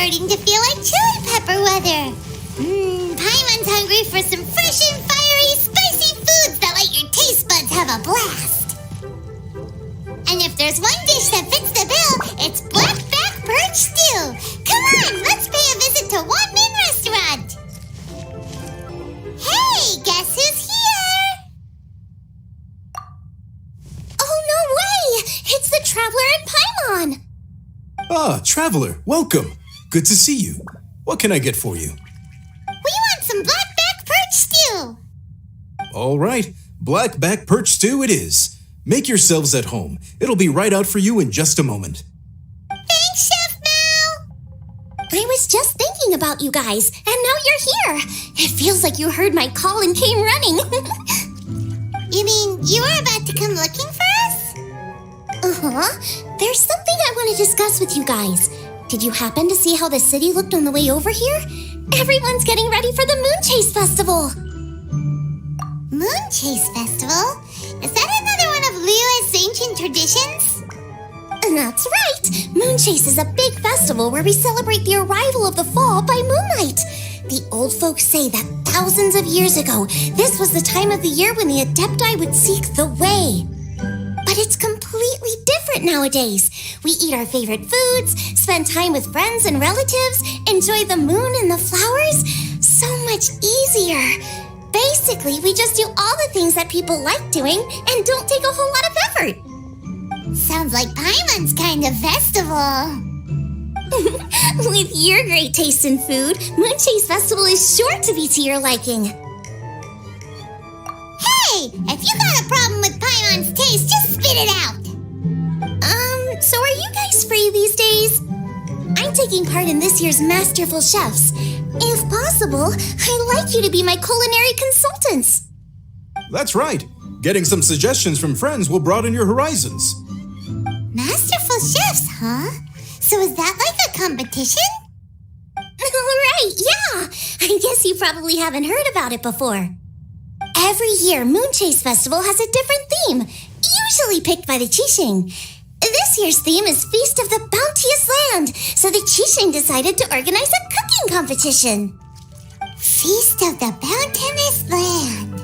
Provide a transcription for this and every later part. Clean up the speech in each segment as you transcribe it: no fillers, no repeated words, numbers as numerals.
starting to feel like chili pepper weather. Paimon's hungry for some fresh and fiery, spicy foods that let your taste buds have a blast. And if there's one dish that fits the bill, it's black-back perch stew. Come on, let's pay a visit to Wan Min Restaurant. Hey, guess who's here? Oh, no way! It's the Traveler and Paimon! Ah, Traveler, welcome. Good to see you. What can I get for you? We want some black-back perch stew. All right, black-back perch stew it is. Make yourselves at home. It'll be right out for you in just a moment. Thanks, Chef Mao. I was just thinking about you guys, and now you're here. It feels like you heard my call and came running. You mean you were about to come looking for us? Uh-huh. There's something I want to discuss with you guys. Did you happen to see how the city looked on the way over here? Everyone's getting ready for the Moon Chase Festival. Moon Chase Festival? Is that another one of Liyue's ancient traditions? That's right. Moon Chase is a big festival where we celebrate the arrival of the fall by moonlight. The old folks say that thousands of years ago, this was the time of the year when the Adepti would seek the way. But it's completely different nowadays. We eat our favorite foods, spend time with friends and relatives, enjoy the moon and the flowers. So much easier. Basically, we just do all the things that people like doing and don't take a whole lot of effort. Sounds like Paimon's kind of festival. With your great taste in food, Moon Chase Festival is sure to be to your liking. Hey, if you got a problem with Paimon's taste, just spit it out. So are you guys free these days? I'm taking part in this year's Masterful Chefs. If possible, I'd like you to be my culinary consultants. That's right. Getting some suggestions from friends will broaden your horizons. Masterful chefs, huh? So is that like a competition? Right, yeah. I guess you probably haven't heard about it before. Every year, Moon Chase Festival has a different theme, usually picked by the Keqing. This year's theme is Feast of the Bounteous Land, so the Keqing decided to organize a cooking competition. Feast of the Bounteous Land.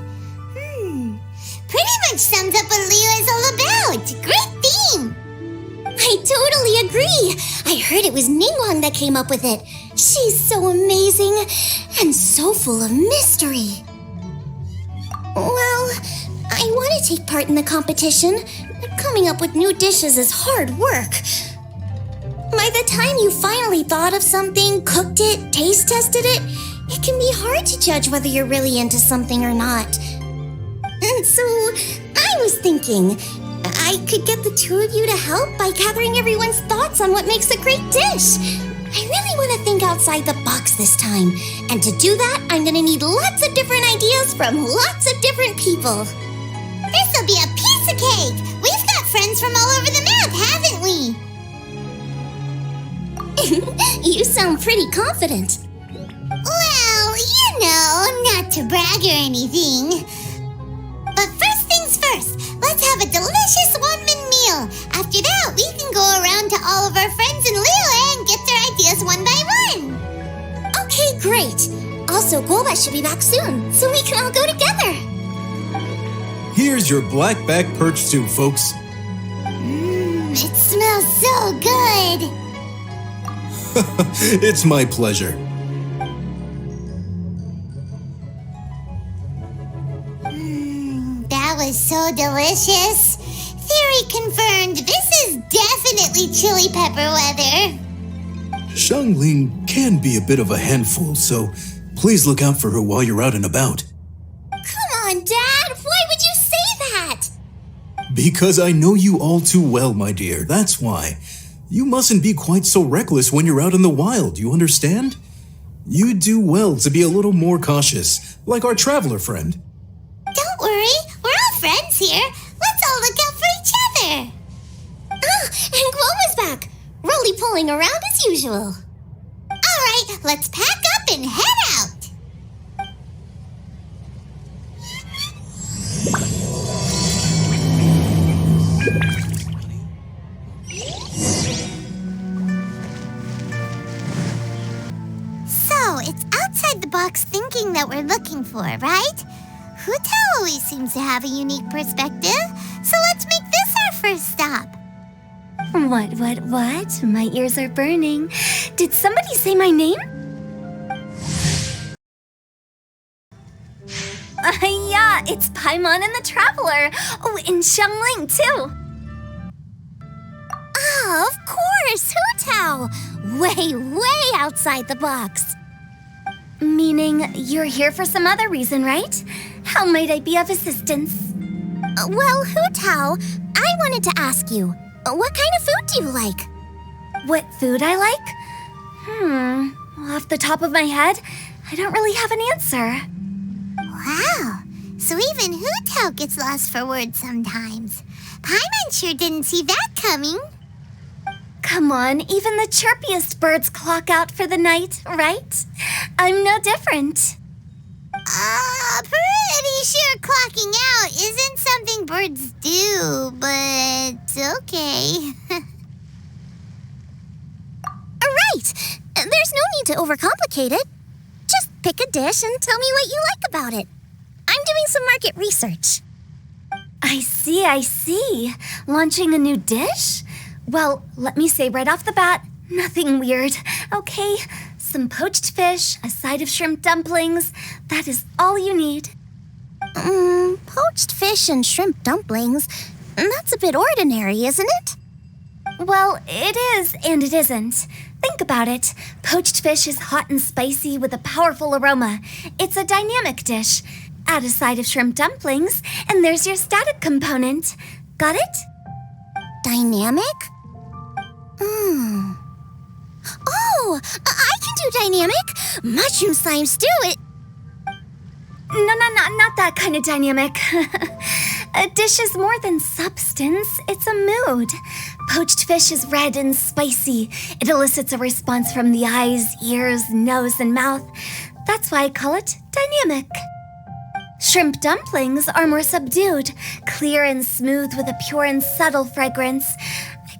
Pretty much sums up what Liyue is all about. Great theme. I totally agree. I heard it was Ningguang that came up with it. She's so amazing and so full of mystery. Well, I want to take part in the competition, but coming up with new dishes is hard work. By the time you finally thought of something, cooked it, taste tested it, it can be hard to judge whether you're really into something or not. So, I was thinking, I could get the two of you to help by gathering everyone's thoughts on what makes a great dish. I really want to think outside the box this time. And to do that, I'm going to need lots of different ideas from lots of different people. This'll be a piece of cake. We've got friends from all over the map, haven't we? You sound pretty confident. Well, you know, not to brag or anything. But first things first, let's have a delicious one-min meal. After that, we can go around to all of our friends in Liyue and get their ideas one by one. Okay, great. Also, Guoba should be back soon, so we can all go together. Here's your black-back perch stew, folks. It smells so good. It's my pleasure. That was so delicious. Theory confirmed. This is definitely chili pepper weather. Xiangling can be a bit of a handful, so please look out for her while you're out and about. Come on, Dad. Why would you say that? Because I know you all too well, my dear. That's why. You mustn't be quite so reckless when you're out in the wild, you understand? You do well to be a little more cautious, like our traveler friend. Don't worry, we're all friends here. Let's all look out for each other. And Guoba's back, roly-poling around as usual. All right, let's pack up and head out. everything that we're looking for, right? Hu Tao always seems to have a unique perspective, so let's make this our first stop. What? My ears are burning. Did somebody say my name? Yeah, it's Paimon and the Traveler. Oh, and Xiangling, too. Oh, of course, Hu Tao. Way outside the box. Meaning you're here for some other reason, right? How might I be of assistance? Well, Hu Tao, I wanted to ask you, what kind of food do you like? What food I like? Off the top of my head, I don't really have an answer. Wow, so even Hu Tao gets lost for words sometimes. Paimon sure didn't see that coming. Come on, even the chirpiest birds clock out for the night, right? I'm no different. Pretty sure clocking out isn't something birds do, but okay. Right! There's no need to overcomplicate it. Just pick a dish and tell me what you like about it. I'm doing some market research. I see. Launching a new dish? Well, let me say right off the bat, nothing weird, okay? Some poached fish, a side of shrimp dumplings. That is all you need. Poached fish and shrimp dumplings? That's a bit ordinary, isn't it? Well, it is and it isn't. Think about it. Poached fish is hot and spicy with a powerful aroma. It's a dynamic dish. Add a side of shrimp dumplings, and there's your static component. Got it? Dynamic? Oh, I can do dynamic. Mushroom slime stew it. No, not that kind of dynamic. A dish is more than substance, it's a mood. Poached fish is red and spicy. It elicits a response from the eyes, ears, nose, and mouth. That's why I call it dynamic. Shrimp dumplings are more subdued, clear and smooth with a pure and subtle fragrance.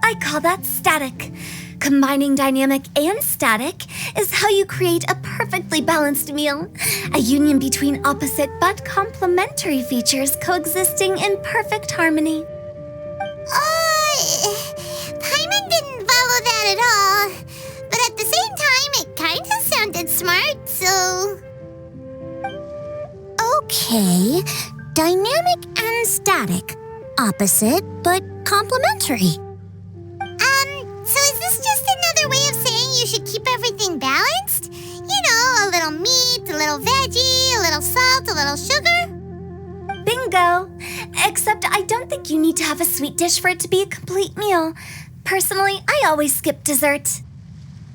I call that static. Combining dynamic and static is how you create a perfectly balanced meal. A union between opposite but complementary features coexisting in perfect harmony. Paimon didn't follow that at all. But at the same time, it kind of sounded smart, so... Okay, dynamic and static. Opposite, but complementary. So is this just another way of saying you should keep everything balanced? You know, a little meat, a little veggie, a little salt, a little sugar? Bingo! Except I don't think you need to have a sweet dish for it to be a complete meal. Personally, I always skip dessert.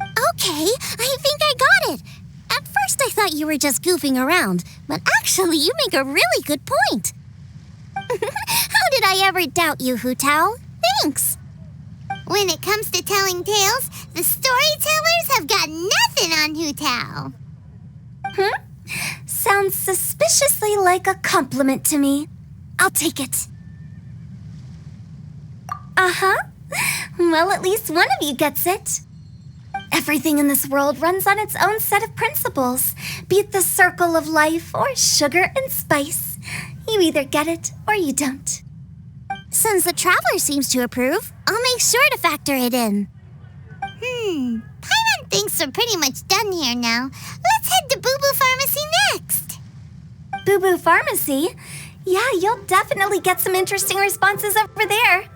Okay, I think I got it. At first I thought you were just goofing around, but actually you make a really good point. How did I ever doubt you, Hu Tao? Thanks. When it comes to telling tales, the storytellers have got nothing on Hu Tao. Sounds suspiciously like a compliment to me. I'll take it. Well, at least one of you gets it. Everything in this world runs on its own set of principles, be it the circle of life or sugar and spice. You either get it or you don't. Since the Traveler seems to approve, I'll make sure to factor it in. Paimon thinks we're pretty much done here now. Let's head to Bubu Pharmacy next. Bubu Pharmacy? Yeah, you'll definitely get some interesting responses over there.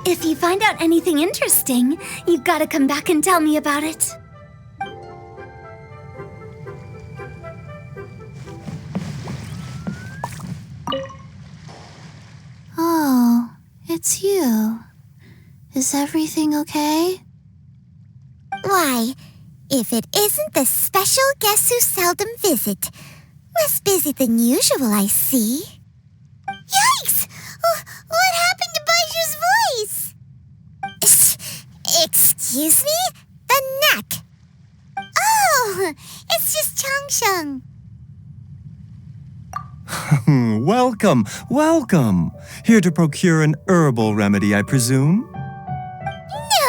If you find out anything interesting, you've got to come back and tell me about it. Oh, it's you. Is everything okay? Why, if it isn't the special guest who seldom visit. Less busy than usual, I see. Yikes! What happened to Baizhu's voice? Excuse me? The neck. Oh, it's just Changsheng. Welcome. Here to procure an herbal remedy, I presume?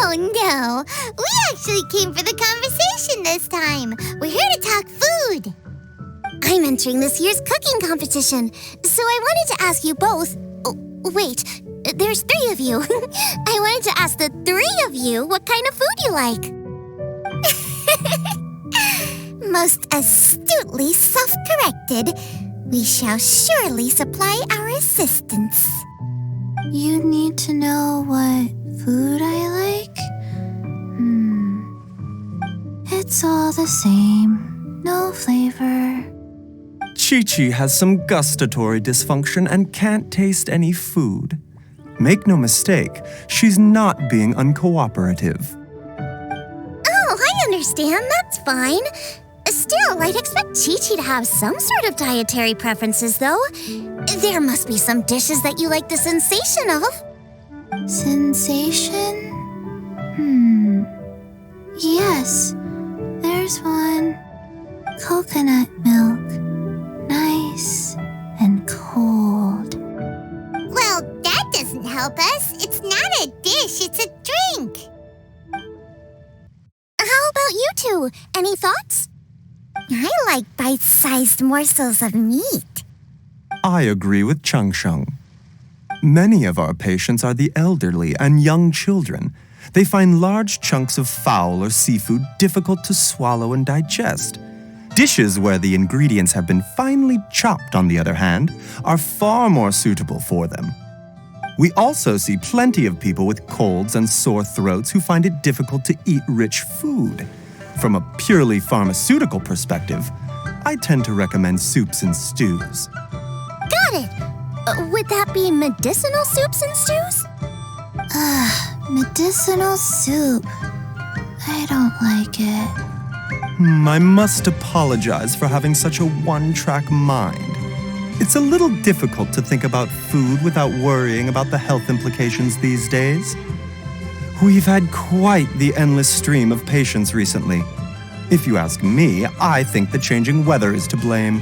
No, no. We actually came for the conversation this time. We're here to talk food. I'm entering this year's cooking competition, so I wanted to ask you both. Oh, wait, there's 3 of you. I wanted to ask the 3 of you what kind of food you like. Most astutely self-corrected, we shall surely supply our assistance. You need to know what food I like? It's all the same. No flavor. Qiqi has some gustatory dysfunction and can't taste any food. Make no mistake, she's not being uncooperative. Oh, I understand. That's fine. Still, I'd expect Qiqi to have some sort of dietary preferences, though. There must be some dishes that you like the sensation of. Sensation? Yes, there's one. Coconut milk. Nice and cold. Well, that doesn't help us. It's not a dish, it's a drink. How about you two? Any thoughts? I like bite-sized morsels of meat. I agree with Changsheng. Many of our patients are the elderly and young children. They find large chunks of fowl or seafood difficult to swallow and digest. Dishes where the ingredients have been finely chopped, on the other hand, are far more suitable for them. We also see plenty of people with colds and sore throats who find it difficult to eat rich food. From a purely pharmaceutical perspective, I tend to recommend soups and stews. Got it. Would that be medicinal soups and stews? Medicinal soup. I don't like it. I must apologize for having such a one-track mind. It's a little difficult to think about food without worrying about the health implications these days. We've had quite the endless stream of patients recently. If you ask me, I think the changing weather is to blame.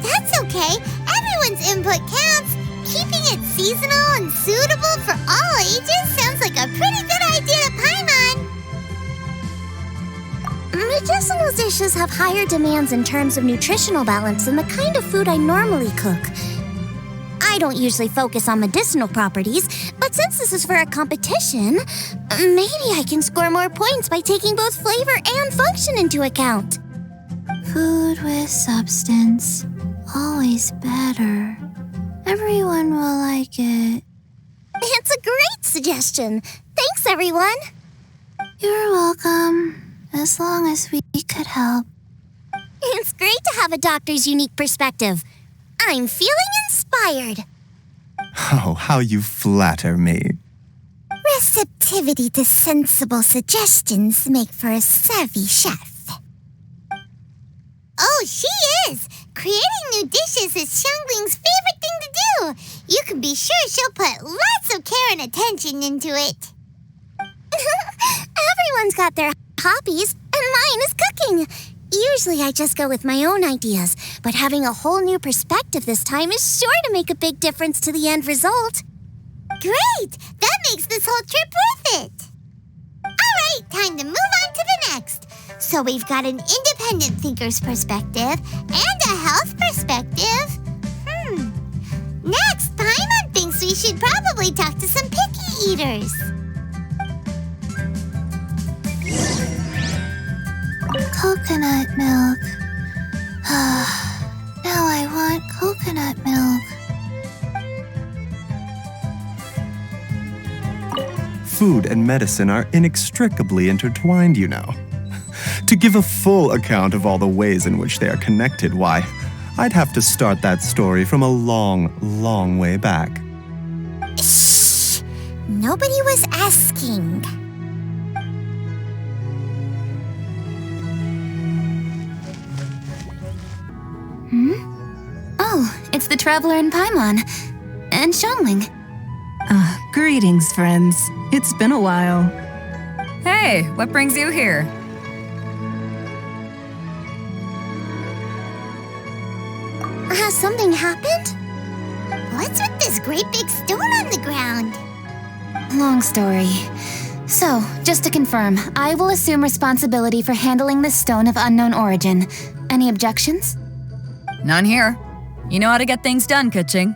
That's okay. Everyone's input counts. Keeping it seasonal and suitable for all ages sounds like a pretty good idea to Paimon. Medicinal dishes have higher demands in terms of nutritional balance than the kind of food I normally cook. I don't usually focus on medicinal properties, but since this is for a competition, maybe I can score more points by taking both flavor and function into account. Food with substance. Always better. Everyone will like it. It's a great suggestion. Thanks, everyone. You're welcome. As long as we could help. It's great to have a doctor's unique perspective. I'm feeling inspired. Oh, how you flatter me. Receptivity to sensible suggestions make for a savvy chef. Oh, she is! Creating new dishes is Xiangling's favorite thing to do. You can be sure she'll put lots of care and attention into it. Everyone's got their hobbies, and mine is cooking. Usually I just go with my own ideas, but having a whole new perspective this time is sure to make a big difference to the end result. Great! That makes this whole trip worth it. All right, time to move on to the next. So we've got an independent thinker's perspective and a health perspective. Next, Paimon thinks we should probably talk to some picky eaters. Coconut milk. Now I want coconut milk. Food and medicine are inextricably intertwined, you know. To give a full account of all the ways in which they are connected, why, I'd have to start that story from a long, long way back. Shh! Nobody was asking. Oh, it's the traveler in Paimon. And Xiangling. Greetings, friends. It's been a while. Hey, what brings you here? Has something happened? What's with this great big stone on the ground? Long story. So, just to confirm, I will assume responsibility for handling this stone of unknown origin. Any objections? None here. You know how to get things done, Keqing.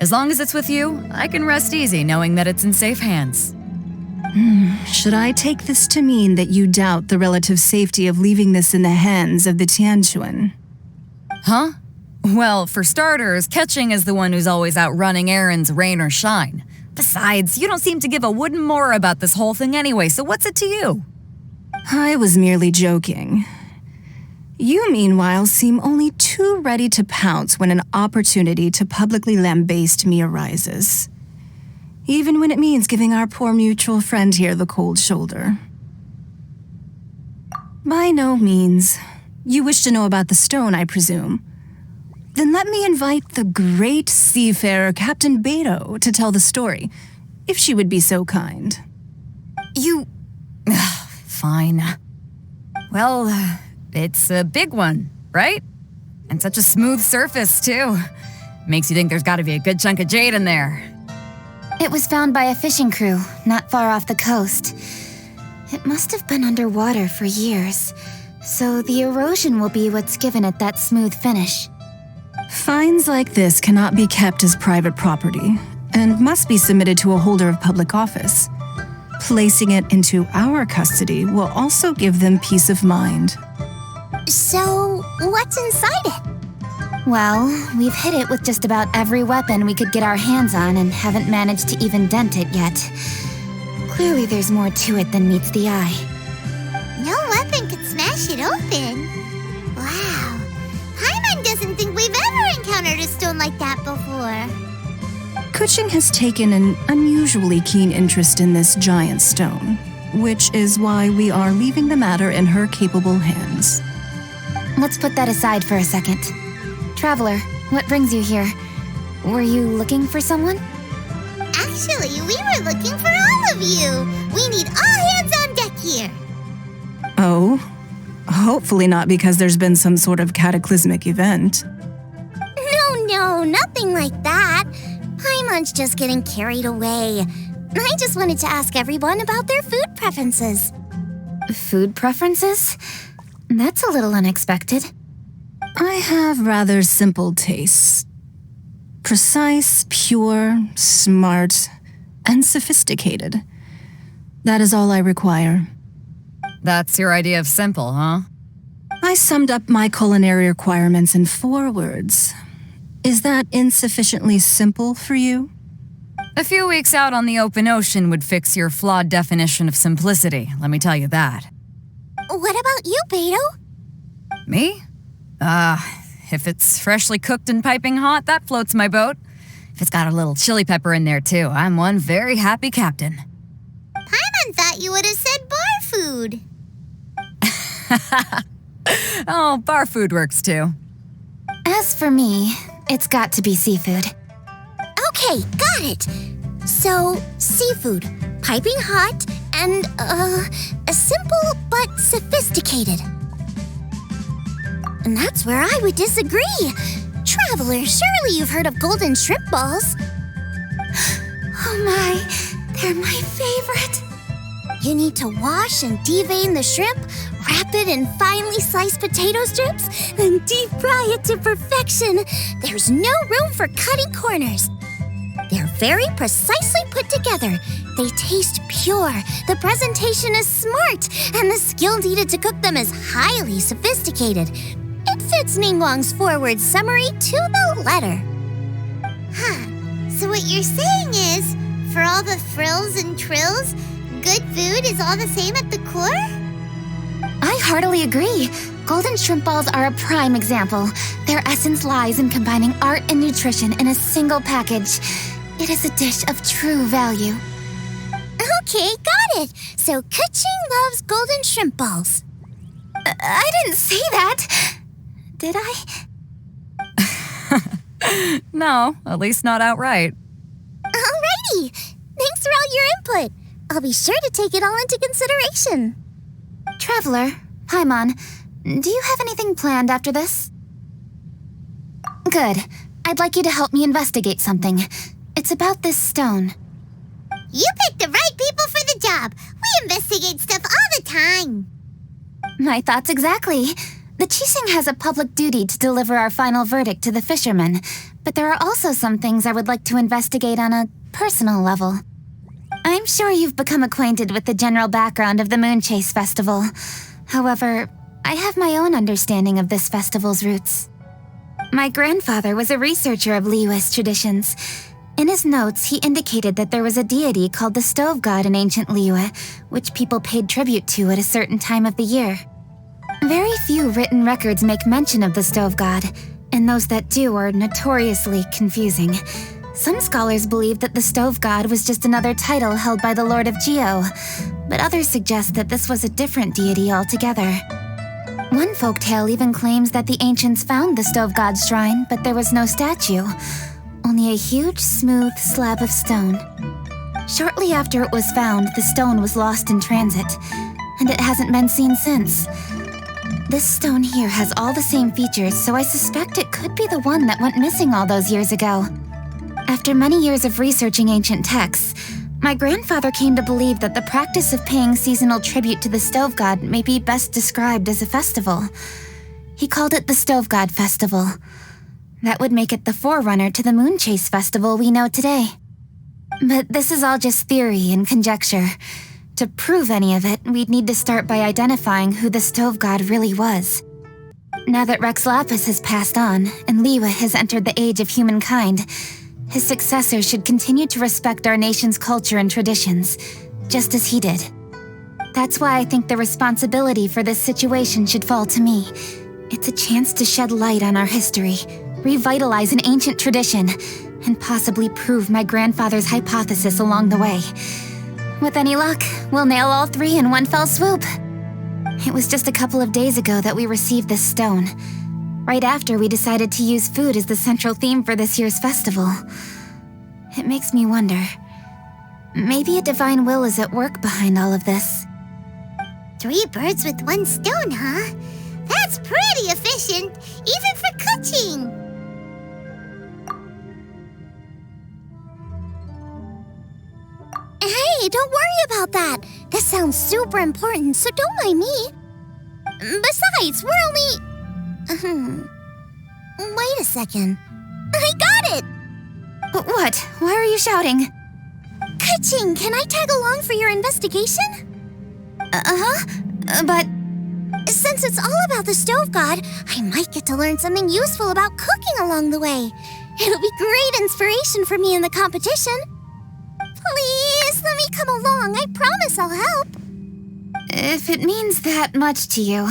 As long as it's with you, I can rest easy knowing that it's in safe hands. Should I take this to mean that you doubt the relative safety of leaving this in the hands of the Tianquan? Huh? Well, for starters, Keqing is the one who's always out running errands, rain or shine. Besides, you don't seem to give a wooden more about this whole thing anyway, so what's it to you? I was merely joking. You, meanwhile, seem only too ready to pounce when an opportunity to publicly lambaste me arises. Even when it means giving our poor mutual friend here the cold shoulder. By no means. You wish to know about the stone, I presume. Then let me invite the great seafarer Captain Beidou to tell the story, if she would be so kind. You... Fine. Well, it's a big one, right? And such a smooth surface, too. Makes you think there's gotta be a good chunk of jade in there. It was found by a fishing crew, not far off the coast. It must have been underwater for years, so the erosion will be what's given it that smooth finish. Finds like this cannot be kept as private property, and must be submitted to a holder of public office. Placing it into our custody will also give them peace of mind. So, what's inside it? Well, we've hit it with just about every weapon we could get our hands on and haven't managed to even dent it yet. Clearly there's more to it than meets the eye. No weapon could smash it open. Wow. Paimon doesn't think we've ever encountered a stone like that before. Keqing has taken an unusually keen interest in this giant stone, which is why we are leaving the matter in her capable hands. Let's put that aside for a second. Traveler, what brings you here? Were you looking for someone? Actually, we were looking for all of you. We need all hands on deck here. Oh? Hopefully not because there's been some sort of cataclysmic event. No, nothing like that. Paimon's just getting carried away. I just wanted to ask everyone about their food preferences. Food preferences? That's a little unexpected. I have rather simple tastes. Precise, pure, smart, and sophisticated. That is all I require. That's your idea of simple, huh? I summed up my culinary requirements in 4 words. Is that insufficiently simple for you? A few weeks out on the open ocean would fix your flawed definition of simplicity, let me tell you that. What about you, Beidou? Me? If it's freshly cooked and piping hot, that floats my boat. If it's got a little chili pepper in there, too, I'm one very happy captain. Paimon thought you would have said bar food. Oh, bar food works, too. As for me, it's got to be seafood. Okay, got it. So, seafood, piping hot, and, simple but sophisticated. And that's where I would disagree. Traveler, surely you've heard of golden shrimp balls. Oh my, they're my favorite. You need to wash and devein the shrimp, wrap it in finely sliced potato strips, then deep fry it to perfection. There's no room for cutting corners. They're very precisely put together. They taste pure, the presentation is smart, and the skill needed to cook them is highly sophisticated. It fits Ningguang's forward summary to the letter. Huh. So what you're saying is, for all the frills and trills, good food is all the same at the core? I heartily agree. Golden shrimp balls are a prime example. Their essence lies in combining art and nutrition in a single package. It is a dish of true value. Okay, got it. So Keqing loves golden shrimp balls. I didn't say that. Did I? No, at least not outright. Alrighty. Thanks for all your input. I'll be sure to take it all into consideration. Traveler, Paimon, do you have anything planned after this? Good. I'd like you to help me investigate something. It's about this stone. You picked the right people for the job. investigate stuff all the time. My thoughts exactly. The Keqing has a public duty to deliver our final verdict to the fishermen, but there are also some things I would like to investigate on a personal level. I'm sure you've become acquainted with the general background of the Moon Chase Festival. However, I have my own understanding of this festival's roots. My grandfather was a researcher of Liyue's traditions. In his notes, he indicated that there was a deity called the Stove God in ancient Liyue, which people paid tribute to at a certain time of the year. Very few written records make mention of the Stove God, and those that do are notoriously confusing. Some scholars believe that the Stove God was just another title held by the Lord of Geo, but others suggest that this was a different deity altogether. One folktale even claims that the ancients found the Stove God's shrine, but there was no statue. Only a huge, smooth slab of stone. Shortly after it was found, the stone was lost in transit, and it hasn't been seen since. This stone here has all the same features, so I suspect it could be the one that went missing all those years ago. After many years of researching ancient texts, my grandfather came to believe that the practice of paying seasonal tribute to the Stove God may be best described as a festival. He called it the Stove God Festival. That would make it the forerunner to the Moon Chase Festival we know today. But this is all just theory and conjecture. To prove any of it, we'd need to start by identifying who the Stove God really was. Now that Rex Lapis has passed on, and Liyue has entered the age of humankind, his successors should continue to respect our nation's culture and traditions, just as he did. That's why I think the responsibility for this situation should fall to me. It's a chance to shed light on our history, revitalize an ancient tradition, and possibly prove my grandfather's hypothesis along the way. With any luck, we'll nail all three in one fell swoop. It was just a couple of days ago that we received this stone, right after we decided to use food as the central theme for this year's festival. It makes me wonder, maybe a divine will is at work behind all of this. 3 birds with 1 stone, huh? That's pretty efficient, even for cooking. Hey, don't worry about that. This sounds super important, so don't mind me. Besides, we're only... Wait a second. I got it! What? Why are you shouting? Keqing, can I tag along for your investigation? But... Since it's all about the Stove God, I might get to learn something useful about cooking along the way. It'll be great inspiration for me in the competition. Please, let me come along. I promise I'll help. If it means that much to you...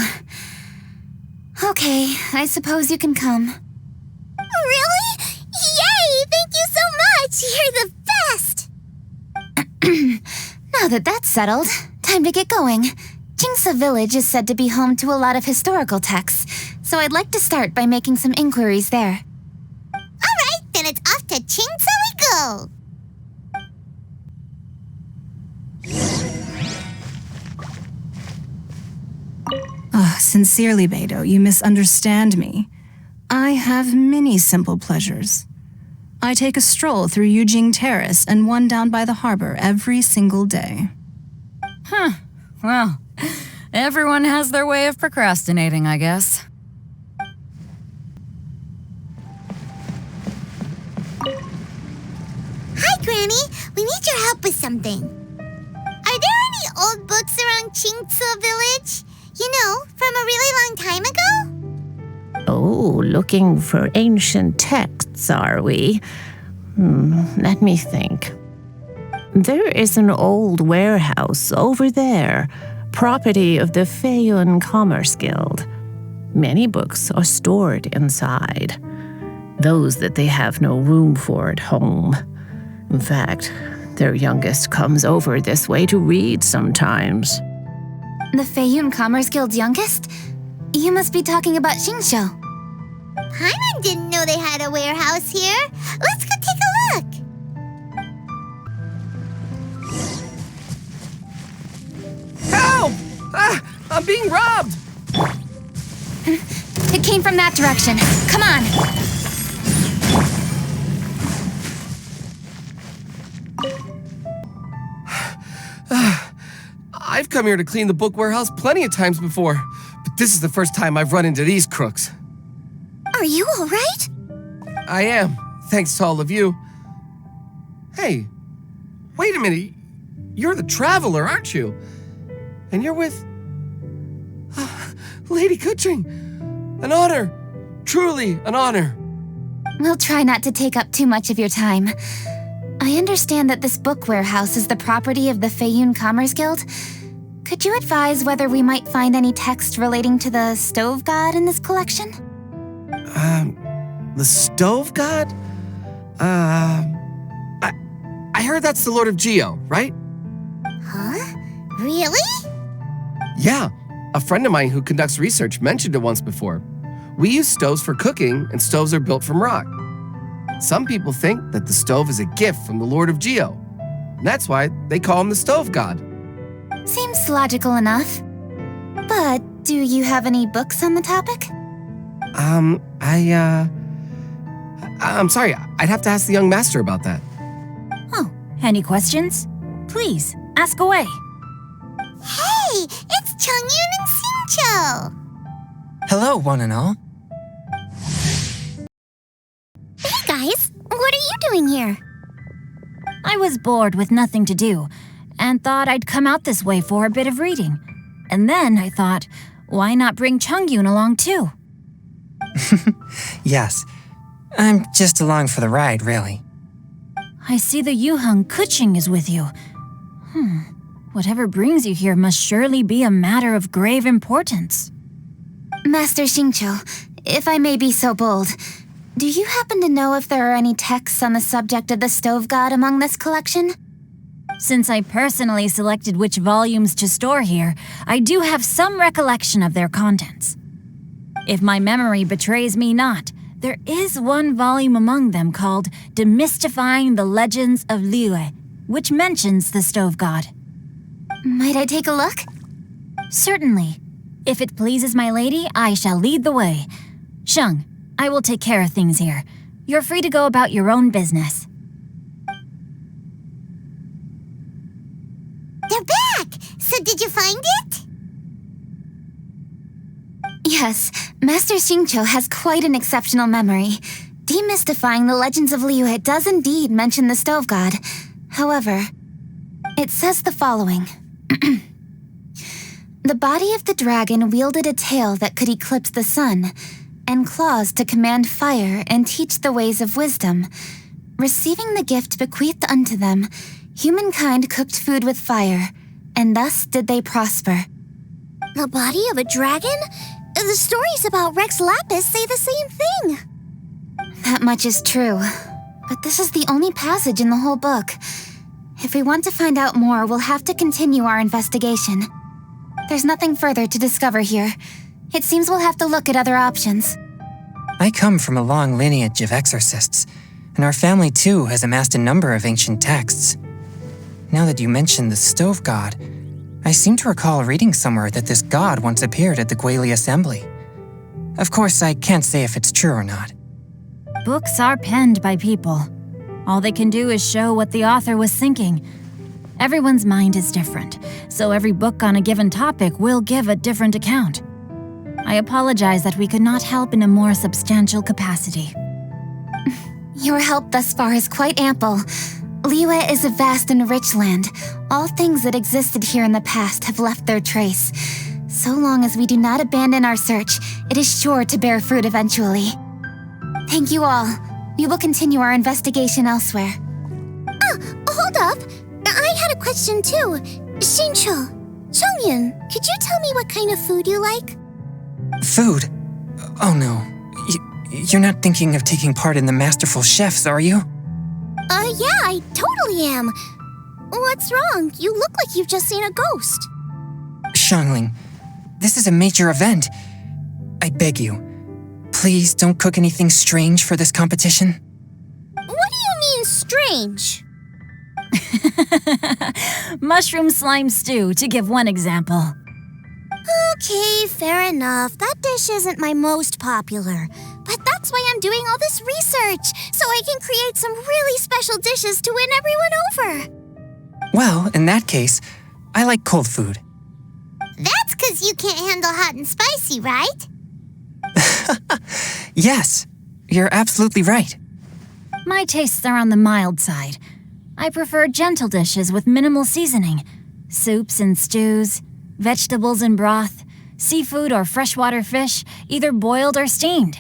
Okay, I suppose you can come. Really? Yay! Thank you so much! You're the best! Now that that's settled, time to get going. Qingce Village is said to be home to a lot of historical texts, so I'd like to start by making some inquiries there. Alright, then it's off to Qingce we go! Sincerely, Beidou, you misunderstand me. I have many simple pleasures. I take a stroll through Yujing Terrace and one down by the harbor every single day. Well, everyone has their way of procrastinating, I guess. Hi, Granny. We need your help with something. Are there any old books around Qingce Village? You know, from a really long time ago? Oh, looking for ancient texts, are we? Let me think. There is an old warehouse over there, property of the Feiyun Commerce Guild. Many books are stored inside, those that they have no room for at home. In fact, their youngest comes over this way to read sometimes. The Feiyun Commerce Guild's youngest? You must be talking about Xingqiu. Paimon didn't know they had a warehouse here. Let's go take a look. Help! I'm being robbed! It came from that direction. Come on! I've come here to clean the book warehouse plenty of times before, but this is the first time I've run into these crooks. Are you all right? I am, thanks to all of you. Hey, wait a minute. You're the traveler, aren't you? And you're with... Lady Keqing. An honor. Truly an honor. We'll try not to take up too much of your time. I understand that this book warehouse is the property of the Feiyun Commerce Guild. Could you advise whether we might find any text relating to the stove god in this collection? The stove god? I heard that's the Lord of Geo, right? Huh? Really? Yeah, a friend of mine who conducts research mentioned it once before. We use stoves for cooking, and stoves are built from rock. Some people think that the stove is a gift from the Lord of Geo, and that's why they call him the stove god. Seems logical enough. But do you have any books on the topic? I'm sorry, I'd have to ask the young master about that. Oh, any questions? Please, ask away. Hey, it's Chongyun and Xingqiu. Hello, one and all. Hey guys, what are you doing here? I was bored with nothing to do, and thought I'd come out this way for a bit of reading. And then I thought, why not bring Chongyun along too? Yes, I'm just along for the ride, really. I see the Yujing Keqing is with you. Whatever brings you here must surely be a matter of grave importance. Master Xingqiu, if I may be so bold, do you happen to know if there are any texts on the subject of the stove god among this collection? Since I personally selected which volumes to store here, I do have some recollection of their contents. If my memory betrays me not, there is one volume among them called Demystifying the Legends of Liyue, which mentions the stove god. Might I take a look? Certainly. If it pleases my lady, I shall lead the way. Sheng, I will take care of things here. You're free to go about your own business. They're back! So did you find it? Yes, Master Xingqiu has quite an exceptional memory. Demystifying the Legends of Liyue does indeed mention the stove god. However, it says the following. The body of the dragon wielded a tail that could eclipse the sun, and claws to command fire and teach the ways of wisdom. Receiving the gift bequeathed unto them, humankind cooked food with fire, and thus did they prosper. The body of a dragon? The stories about Rex Lapis say the same thing. That much is true, but this is the only passage in the whole book. If we want to find out more, we'll have to continue our investigation. There's nothing further to discover here. It seems we'll have to look at other options. I come from a long lineage of exorcists, and our family too has amassed a number of ancient texts. Now that you mention the stove god, I seem to recall reading somewhere that this god once appeared at the Guili Assembly. Of course, I can't say if it's true or not. Books are penned by people. All they can do is show what the author was thinking. Everyone's mind is different, so every book on a given topic will give a different account. I apologize that we could not help in a more substantial capacity. Your help thus far is quite ample. Liyue is a vast and rich land. All things that existed here in the past have left their trace. So long as we do not abandon our search, it is sure to bear fruit eventually. Thank you all. We will continue our investigation elsewhere. Hold up. I had a question too. Xingqiu, Chongyun, could you tell me what kind of food you like? Food? Oh no. You're not thinking of taking part in the Masterful Chefs, are you? Yeah, I totally am. What's wrong? You look like you've just seen a ghost. Xiangling, this is a major event. I beg you, please don't cook anything strange for this competition. What do you mean, strange? Mushroom slime stew, to give one example. Okay, fair enough. That dish isn't my most popular. But that's why I'm doing all this research, so I can create some really special dishes to win everyone over. Well, in that case, I like cold food. That's because you can't handle hot and spicy, right? Yes, you're absolutely right. My tastes are on the mild side. I prefer gentle dishes with minimal seasoning. Soups and stews, vegetables and broth, seafood or freshwater fish, either boiled or steamed.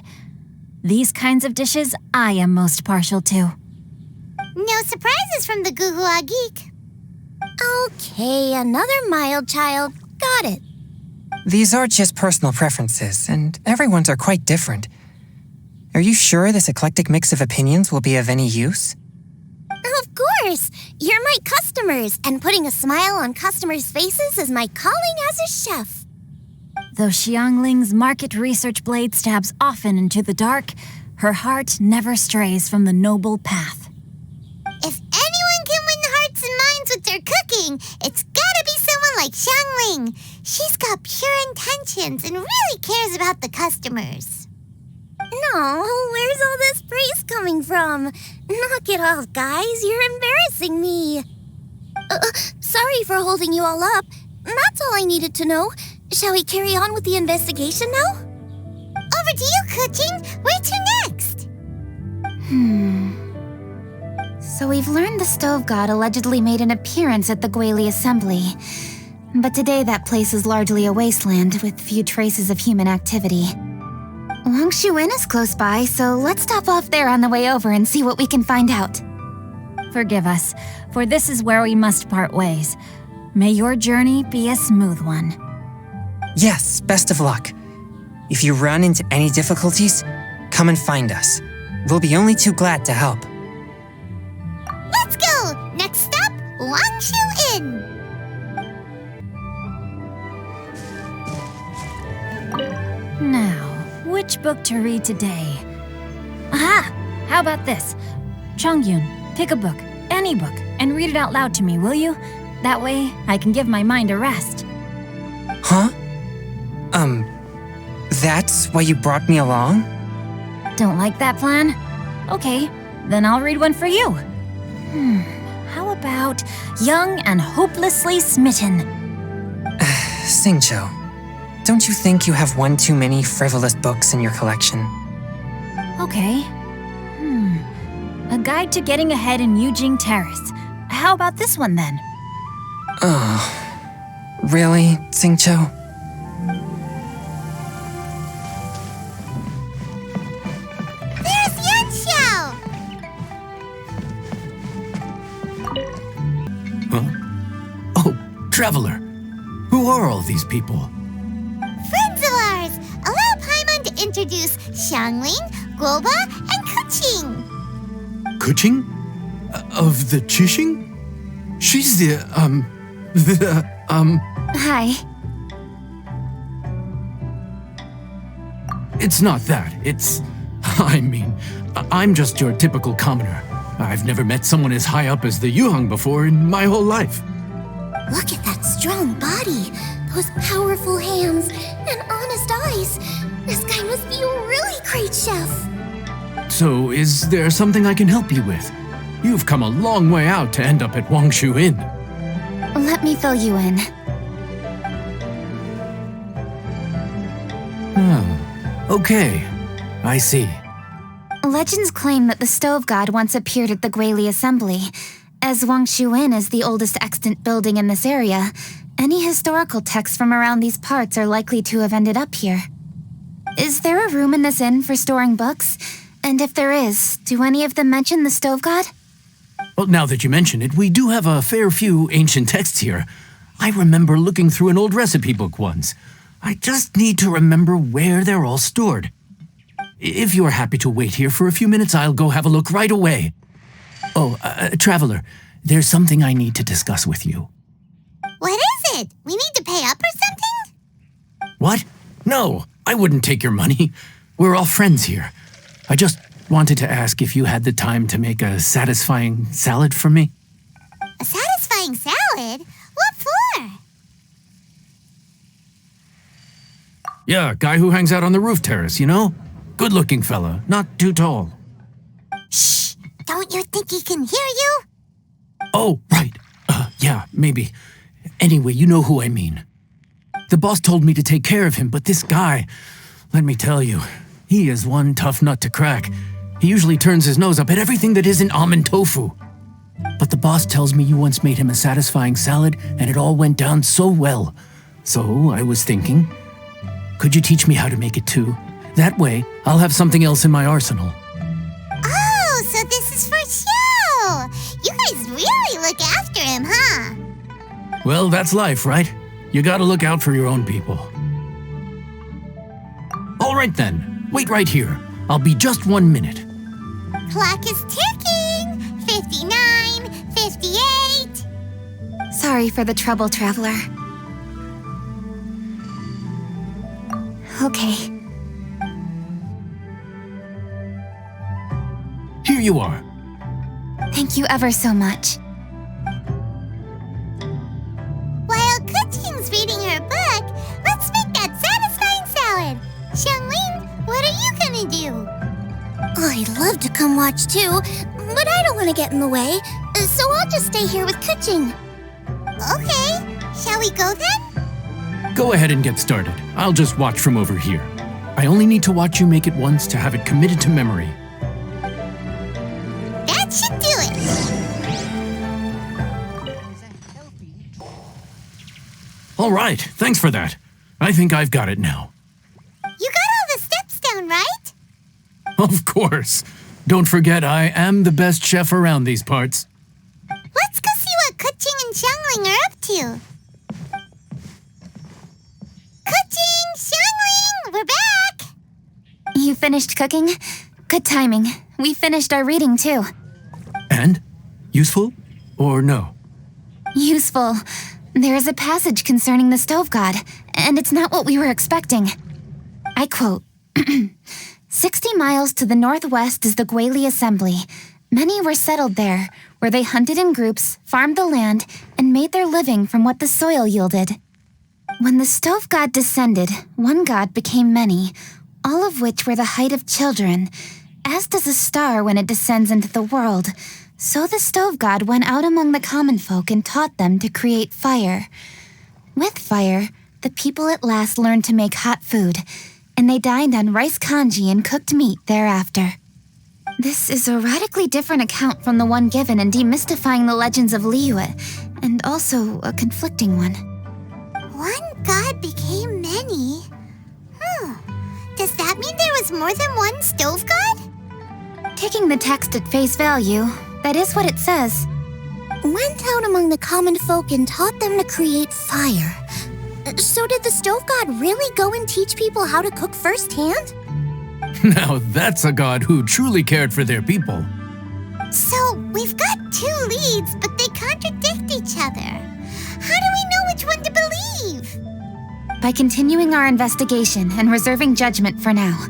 These kinds of dishes I am most partial to. No surprises from the Guhua geek. Okay, another mild child. Got it. These are just personal preferences, and everyone's are quite different. Are you sure this eclectic mix of opinions will be of any use? Of course. You're my customers, and putting a smile on customers' faces is my calling as a chef. Though Xiangling's market research blade stabs often into the dark, her heart never strays from the noble path. If anyone can win hearts and minds with their cooking, it's gotta be someone like Xiangling. She's got pure intentions and really cares about the customers. No, where's all this praise coming from? Knock it off, guys. You're embarrassing me. Sorry for holding you all up. That's all I needed to know. Shall we carry on with the investigation now? Over to you, Keqing. Where to next? So we've learned the stove god allegedly made an appearance at the Guili Assembly. But today that place is largely a wasteland with few traces of human activity. Wangshuu Inn is close by, so let's stop off there on the way over and see what we can find out. Forgive us, for this is where we must part ways. May your journey be a smooth one. Yes, best of luck. If you run into any difficulties, come and find us. We'll be only too glad to help. Let's go! Next stop, Wangshuu Inn. Now, which book to read today? Aha! How about this? Chongyun, pick a book, any book, and read it out loud to me, will you? That way, I can give my mind a rest. Huh? That's why you brought me along? Don't like that plan? Okay, then I'll read one for you. How about Young and Hopelessly Smitten? Xingqiu, don't you think you have one too many frivolous books in your collection? Okay. A Guide to Getting Ahead in Yujing Terrace. How about this one then? Really, Xingqiu? There's Yanxiao! Huh? Oh, Traveler. Who are all these people? Friends of ours! Allow Paimon to introduce Xiangling, Guoba, and Keqing. Keqing? Of the Qixing? She's Hi. It's not that. I'm just your typical commoner. I've never met someone as high up as the Yuheng before in my whole life. Look at that strong body, those powerful hands, and honest eyes. This guy must be a really great chef. So, is there something I can help you with? You've come a long way out to end up at Wangshuu Inn. Let me fill you in. Okay. I see. Legends claim that the stove god once appeared at the Guili Assembly. As Wangshuu Inn is the oldest extant building in this area, any historical texts from around these parts are likely to have ended up here. Is there a room in this inn for storing books? And if there is, do any of them mention the stove god? Well, now that you mention it, we do have a fair few ancient texts here. I remember looking through an old recipe book once. I just need to remember where they're all stored. If you're happy to wait here for a few minutes, I'll go have a look right away. Oh, Traveler, there's something I need to discuss with you. What is it? We need to pay up or something? What? No, I wouldn't take your money. We're all friends here. I just wanted to ask if you had the time to make a satisfying salad for me. A satisfying salad? What for? Yeah, guy who hangs out on the roof terrace, you know? Good-looking fella, not too tall. Shh! Don't you think he can hear you? Oh, right. Yeah, maybe. Anyway, you know who I mean. The boss told me to take care of him, but this guy, let me tell you, he is one tough nut to crack. He usually turns his nose up at everything that isn't almond tofu. But the boss tells me you once made him a satisfying salad, and it all went down so well. So I was thinking, could you teach me how to make it too? That way, I'll have something else in my arsenal. Oh, so this is for show! You guys really look after him, huh? Well, that's life, right? You gotta look out for your own people. All right then, wait right here. I'll be just 1 minute. Clock is ticking! 59, 58... Sorry for the trouble, traveler. Okay. Here you are. Thank you ever so much. While Keqing's reading her book, let's make that satisfying salad. Xiangling, what are you gonna do? I'd love to come watch too, but I don't want to get in the way, so I'll just stay here with Keqing. Okay, shall we go then? Go ahead and get started. I'll just watch from over here. I only need to watch you make it once to have it committed to memory. That should do it. All right, thanks for that. I think I've got it now. You got all the steps down, right? Of course. Don't forget, I am the best chef around these parts. Let's go see what Keqing and Xiangling are up to. Keqing, Xiangling, we're back! You finished cooking? Good timing. We finished our reading too. And? Useful? Or no? Useful. There is a passage concerning the stove god, and it's not what we were expecting. I quote, 60 miles to the northwest is the Guili Assembly. Many were settled there, where they hunted in groups, farmed the land, and made their living from what the soil yielded. When the stove god descended, one god became many, all of which were the height of children. As does a star when it descends into the world, so the stove god went out among the common folk and taught them to create fire. With fire, the people at last learned to make hot food, and they dined on rice congee and cooked meat thereafter. This is a radically different account from the one given in Demystifying the Legends of Liyue, and also a conflicting one. One god became many? Does that mean there was more than one stove god? Taking the text at face value, that is what it says. Went out among the common folk and taught them to create fire. So did the stove god really go and teach people how to cook firsthand? Now that's a god who truly cared for their people. So, we've got two leads, but they contradict each other. How do we know which one to believe? By continuing our investigation and reserving judgment for now.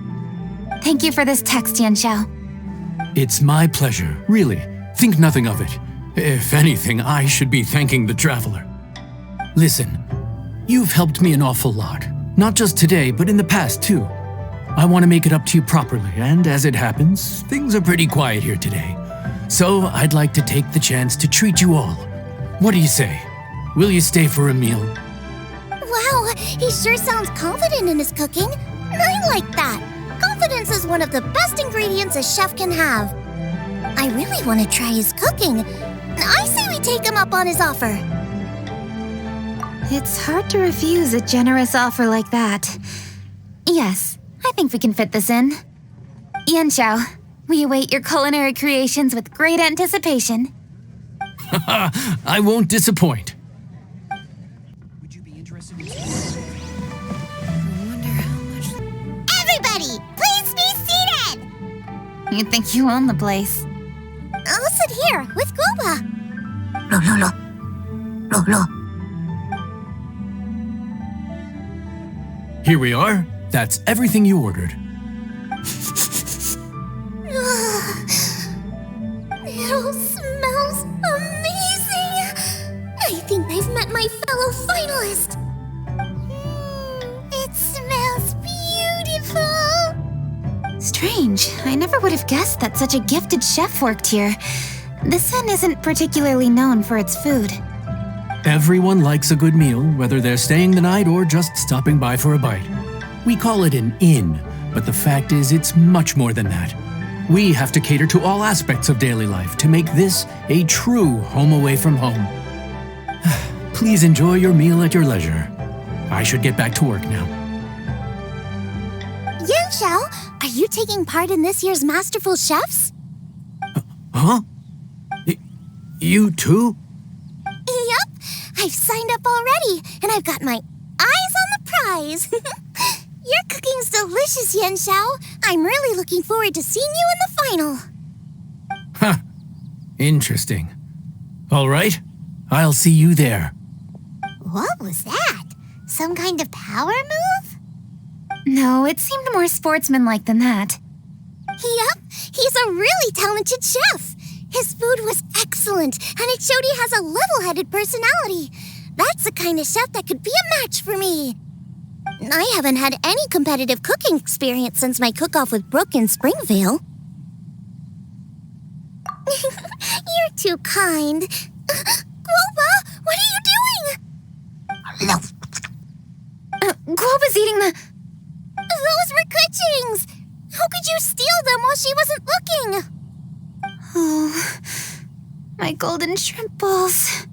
Thank you for this text, Yanxiao. It's my pleasure, really. Think nothing of it. If anything, I should be thanking the traveler. Listen, you've helped me an awful lot. Not just today, but in the past, too. I want to make it up to you properly, and as it happens, things are pretty quiet here today. So I'd like to take the chance to treat you all. What do you say? Will you stay for a meal? Wow, he sure sounds confident in his cooking. I like that. Confidence is one of the best ingredients a chef can have. I really want to try his cooking. I say we take him up on his offer. It's hard to refuse a generous offer like that. Yes, I think we can fit this in. Yanxiao, we await your culinary creations with great anticipation. I won't disappoint. Would you be interested in... Everybody, please be seated! You think you own the place. I'll sit here with Guoba. Here we are. That's everything you ordered. It all smells amazing. I think I've met my fellow finalist. It smells beautiful. Strange. I never would have guessed that such a gifted chef worked here. This inn isn't particularly known for its food. Everyone likes a good meal, whether they're staying the night or just stopping by for a bite. We call it an inn, but the fact is it's much more than that. We have to cater to all aspects of daily life to make this a true home away from home. Please enjoy your meal at your leisure. I should get back to work now. Yanxiao, are you taking part in this year's Masterful Chefs? Huh? You too? Yup, I've signed up already, and I've got my eyes on the prize. Your cooking's delicious, Yanxiao. I'm really looking forward to seeing you in the final. Huh. Interesting. All right, I'll see you there. What was that? Some kind of power move? No, it seemed more sportsmanlike than that. Yep, he's a really talented chef. His food was excellent, and it showed he has a level-headed personality. That's the kind of chef that could be a match for me. I haven't had any competitive cooking experience since my cook-off with Brooke in Springvale. You're too kind. Guoba, what are you doing? No. Guoba's eating the... Those were Keqing's. How could you steal them while she wasn't looking? Oh, my golden shrimp balls.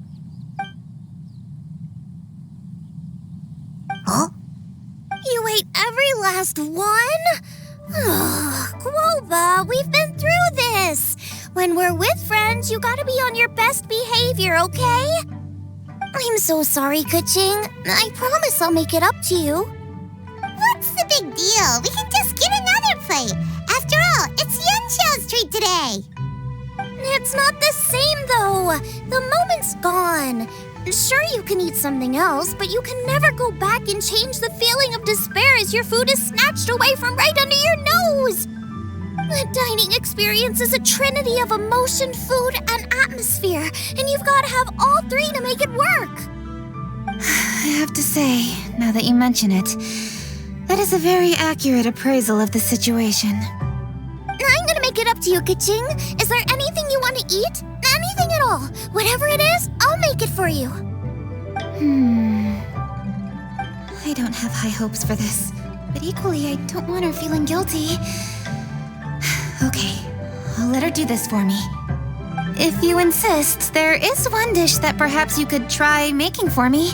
Huh? You ate every last one? Guoba, we've been through this. When we're with friends, you gotta be on your best behavior, okay? I'm so sorry, Keqing. I promise I'll make it up to you. What's the big deal? We can just get another plate. After all, it's Yanxiao's treat today. It's not the same, though. The moment's gone. Sure, you can eat something else, but you can never go back and change the feeling of despair as your food is snatched away from right under your nose. The dining experience is a trinity of emotion, food, and atmosphere, and you've got to have all three to make it work. I have to say, now that you mention it, that is a very accurate appraisal of the situation. I'm gonna make it up to you, Keqing. Is there anything you want to eat? Anything at all. Whatever it is, I'll make it for you. I don't have high hopes for this, but equally I don't want her feeling guilty. Okay, I'll let her do this for me. If you insist, there is one dish that perhaps you could try making for me.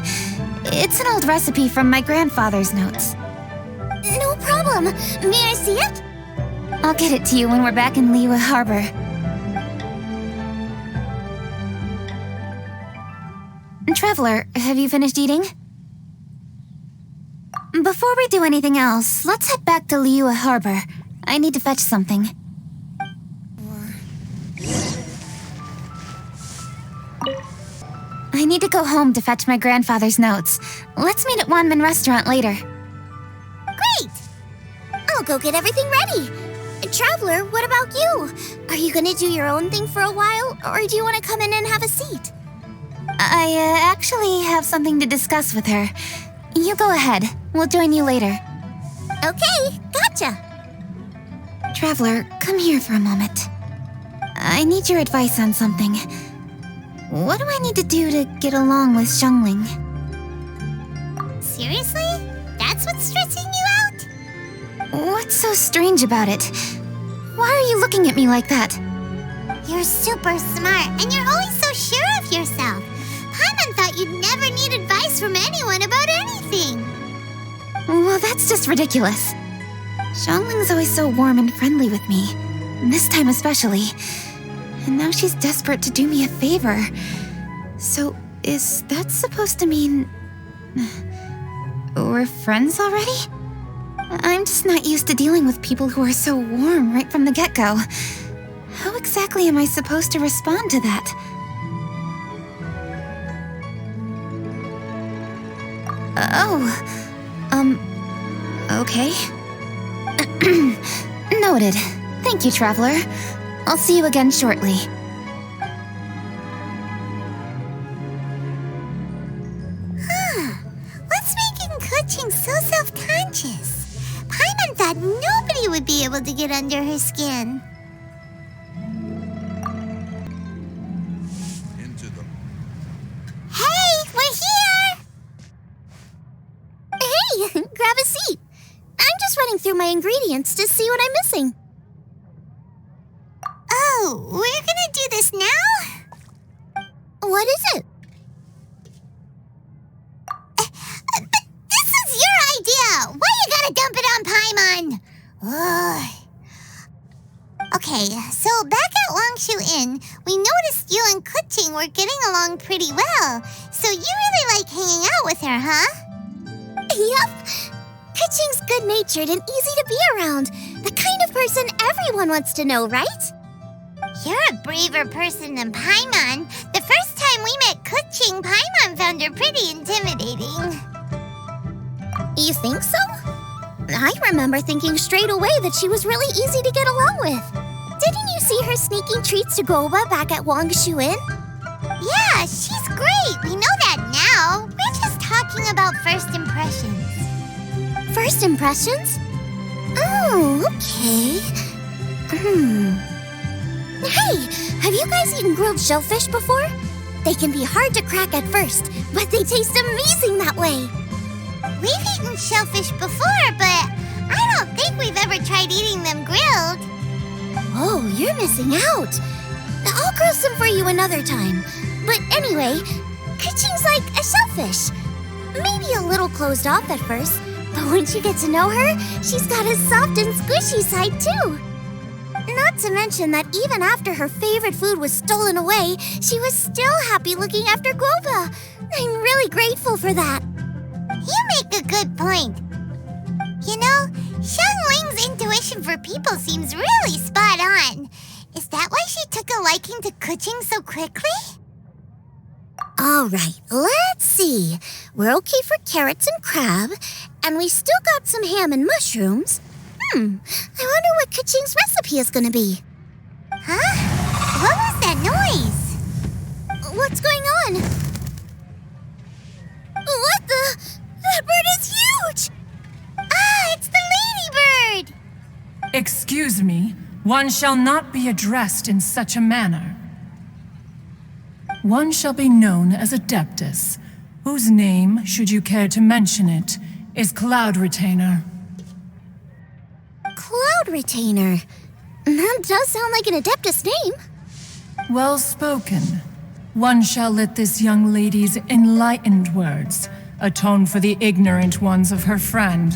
It's an old recipe from my grandfather's notes. No problem. May I see it? I'll get it to you when we're back in Liyue Harbor. Traveler, have you finished eating? Before we do anything else, let's head back to Liyue Harbor. I need to fetch something. I need to go home to fetch my grandfather's notes. Let's meet at Wanmin Restaurant later. Great! I'll go get everything ready. Traveler, what about you? Are you gonna do your own thing for a while, or do you want to come in and have a seat? I actually have something to discuss with her. You go ahead. We'll join you later. Okay, gotcha. Traveler, come here for a moment. I need your advice on something. What do I need to do to get along with Xiangling? Seriously? That's what's stressing you out? What's so strange about it? Why are you looking at me like that? You're super smart, and you're always so sure of yourself. Paimon thought you'd never need advice from anyone about anything. Well, that's just ridiculous. Xiangling's always so warm and friendly with me, this time especially. And now she's desperate to do me a favor. So, is that supposed to mean... we're friends already? I'm just not used to dealing with people who are so warm right from the get-go. How exactly am I supposed to respond to that? Okay. Noted. Thank you, Traveler. I'll see you again shortly. What's making Keqing so self-conscious? Paimon thought nobody would be able to get under her skin. Hey, through my ingredients to see what I'm missing. Oh, we're gonna do this now? What is it? But this is your idea! Why you gotta dump it on Paimon? Ugh. Okay, so back at Wangshuu Inn, we noticed you and Keqing were getting along pretty well. So you really like hanging out with her, huh? Yep. Keqing's good-natured and easy to be around. The kind of person everyone wants to know, right? You're a braver person than Paimon. The first time we met Keqing, Paimon found her pretty intimidating. You think so? I remember thinking straight away that she was really easy to get along with. Didn't you see her sneaking treats to Guoba back at Wangshuu Inn? Yeah, she's great. We know that now. We're just talking about first impressions. First impressions? Oh, okay. Hey, have you guys eaten grilled shellfish before? They can be hard to crack at first, but they taste amazing that way. We've eaten shellfish before, but I don't think we've ever tried eating them grilled. Oh, you're missing out. I'll grill some for you another time. But anyway, Keqing's like a shellfish. Maybe a little closed off at first, but once you get to know her, she's got a soft and squishy side too. Not to mention that even after her favorite food was stolen away, she was still happy looking after Guoba. I'm really grateful for that. You make a good point. You know, Xiangling's intuition for people seems really spot on. Is that why she took a liking to Keqing so quickly? All right, let's see. We're okay for carrots and crab, and we still got some ham and mushrooms. I wonder what Keqing's recipe is gonna be. Huh? What was that noise? What's going on? What the? That bird is huge! Ah, it's the ladybird! Excuse me, one shall not be addressed in such a manner. One shall be known as Adeptus, whose name, should you care to mention it, is Cloud Retainer. Cloud Retainer? That does sound like an Adeptus name. Well spoken. One shall let this young lady's enlightened words atone for the ignorant ones of her friend.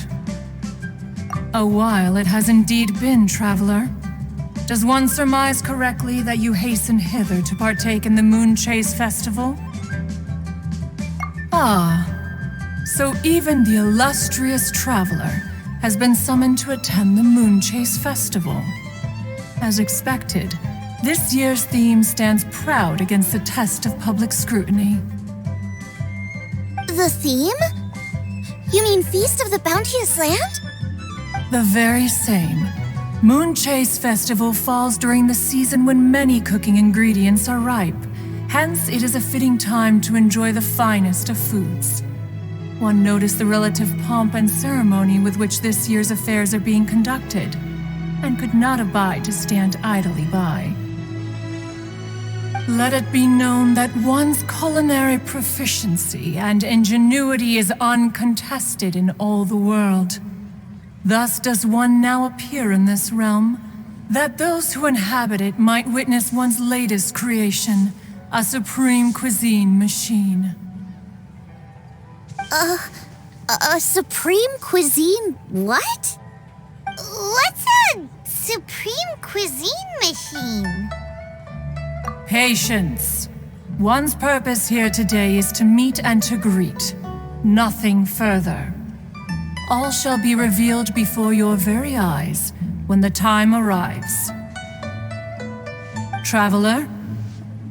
A while it has indeed been, traveler. Does one surmise correctly that you hasten hither to partake in the Moon Chase Festival? Ah, so even the illustrious traveler has been summoned to attend the Moon Chase Festival. As expected, this year's theme stands proud against the test of public scrutiny. The theme? You mean Feast of the Bounteous Land? The very same. Moon Chase Festival falls during the season when many cooking ingredients are ripe. Hence, it is a fitting time to enjoy the finest of foods. One noticed the relative pomp and ceremony with which this year's affairs are being conducted, and could not abide to stand idly by. Let it be known that one's culinary proficiency and ingenuity is uncontested in all the world. Thus does one now appear in this realm, that those who inhabit it might witness one's latest creation, a supreme cuisine machine. A supreme cuisine what? What's a supreme cuisine machine? Patience. One's purpose here today is to meet and to greet. Nothing further. All shall be revealed before your very eyes when the time arrives. Traveler,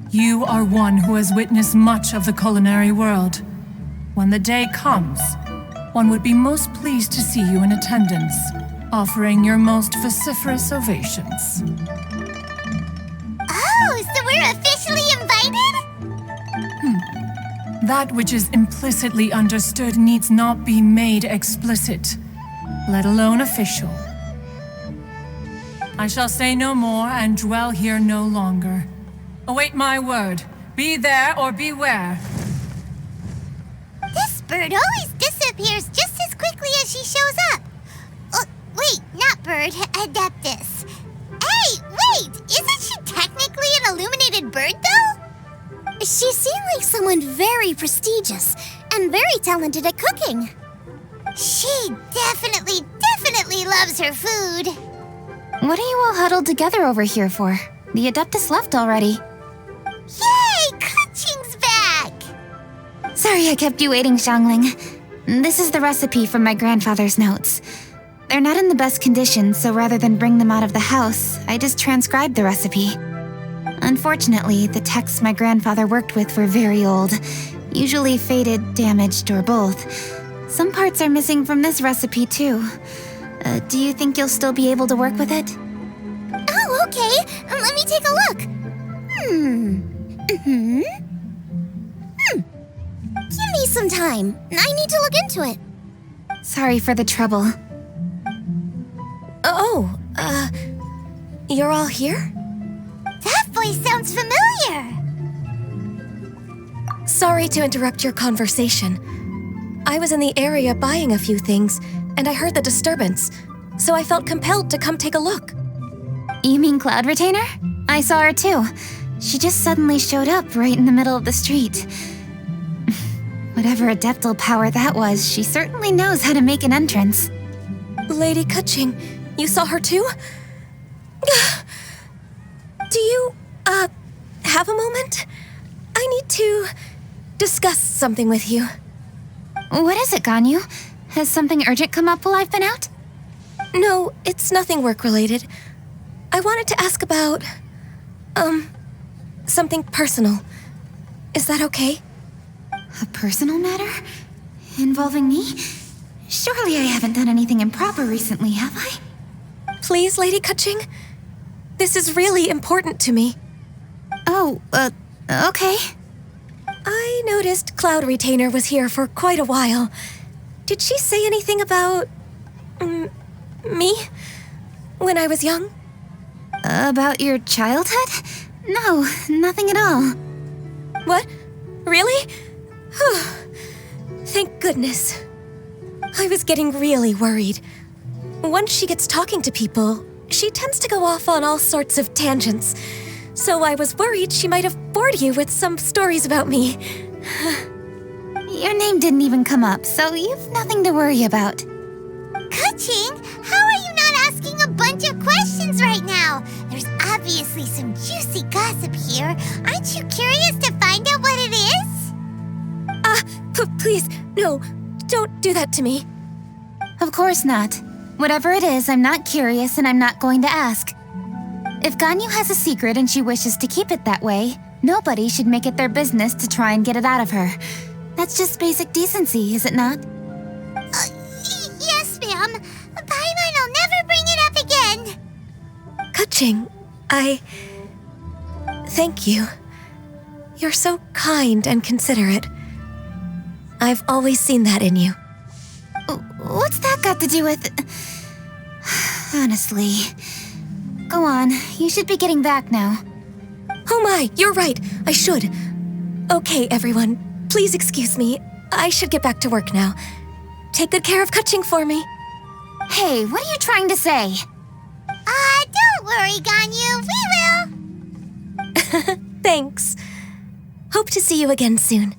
you are one who has witnessed much of the culinary world. When the day comes, one would be most pleased to see you in attendance, offering your most vociferous ovations. Oh, so we're officially invited? That which is implicitly understood needs not be made explicit, let alone official. I shall say no more and dwell here no longer. Await my word. Be there or beware. This bird always disappears just as quickly as she shows up. Wait, not bird, adeptus. Hey, wait! Isn't she technically an illuminated bird, though? She seemed like someone very prestigious and very talented at cooking. She definitely loves her food. What are you all huddled together over here for? The Adeptus left already. Yay! Keqing's back! Sorry I kept you waiting, Xiangling. This is the recipe from my grandfather's notes. They're not in the best condition, so rather than bring them out of the house, I just transcribed the recipe. Unfortunately, the texts my grandfather worked with were very old, usually faded, damaged, or both. Some parts are missing from this recipe, too. Do you think you'll still be able to work with it? Oh, okay. Let me take a look. Give me some time. I need to look into it. Sorry for the trouble. You're all here? That voice sounds familiar. Sorry to interrupt your conversation. I was in the area buying a few things, and I heard the disturbance, so I felt compelled to come take a look. You mean Cloud Retainer? I saw her too. She just suddenly showed up right in the middle of the street. Whatever adeptal power that was, she certainly knows how to make an entrance. Lady Keqing, you saw her too? Do you, have a moment? I need to discuss something with you. What is it, Ganyu? Has something urgent come up while I've been out? No, it's nothing work-related. I wanted to ask about, something personal. Is that okay? A personal matter? Involving me? Surely I haven't done anything improper recently, have I? Please, Lady Keqing. This is really important to me. Oh, okay. I noticed Cloud Retainer was here for quite a while. Did she say anything about... me? When I was young? About your childhood? No, nothing at all. What? Really? Thank goodness. I was getting really worried. Once she gets talking to people, she tends to go off on all sorts of tangents. So I was worried she might have bored you with some stories about me. Your name didn't even come up, so you've nothing to worry about. Keqing, how are you not asking a bunch of questions right now? There's obviously some juicy gossip here. Aren't you curious to find out what it is? Please, no, don't do that to me. Of course not. Whatever it is, I'm not curious and I'm not going to ask. If Ganyu has a secret and she wishes to keep it that way, nobody should make it their business to try and get it out of her. That's just basic decency, is it not? Yes, ma'am. Paimon will never bring it up again. Keqing, thank you. You're so kind and considerate. I've always seen that in you. What's that got to do with... Honestly. Go on, you should be getting back now. Oh my, you're right, I should. Okay, everyone, please excuse me. I should get back to work now. Take good care of Keqing for me. Hey, what are you trying to say? Don't worry, Ganyu, we will. Thanks. Hope to see you again soon.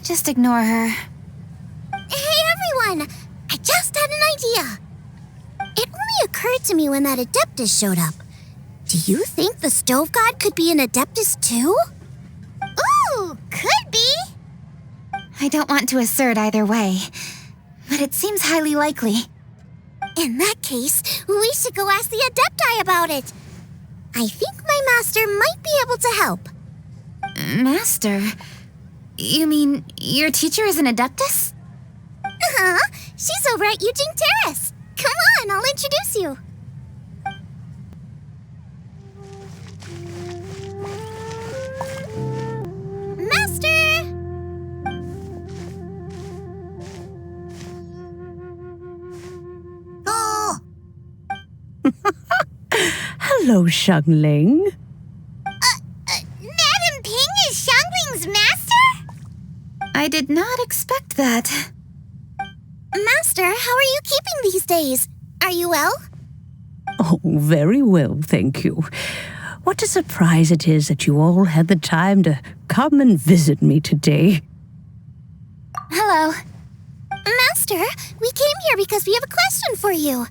Just ignore her. Hey, everyone! I just had an idea. It only occurred to me when that Adeptus showed up. Do you think the Stove God could be an Adeptus too? Ooh, could be. I don't want to assert either way, but it seems highly likely. In that case, we should go ask the Adepti about it. I think my master might be able to help. Master? You mean your teacher is an Adeptus? She's over at Yujing Terrace. Come on, I'll introduce you. Master! Oh! Hello, Xiangling. Madam Ping is did not expect that. Master, how are you keeping these days? Are you well? Oh, very well, thank you. What a surprise it is that you all had the time to come and visit me today. Hello. Master, we came here because we have a question for you.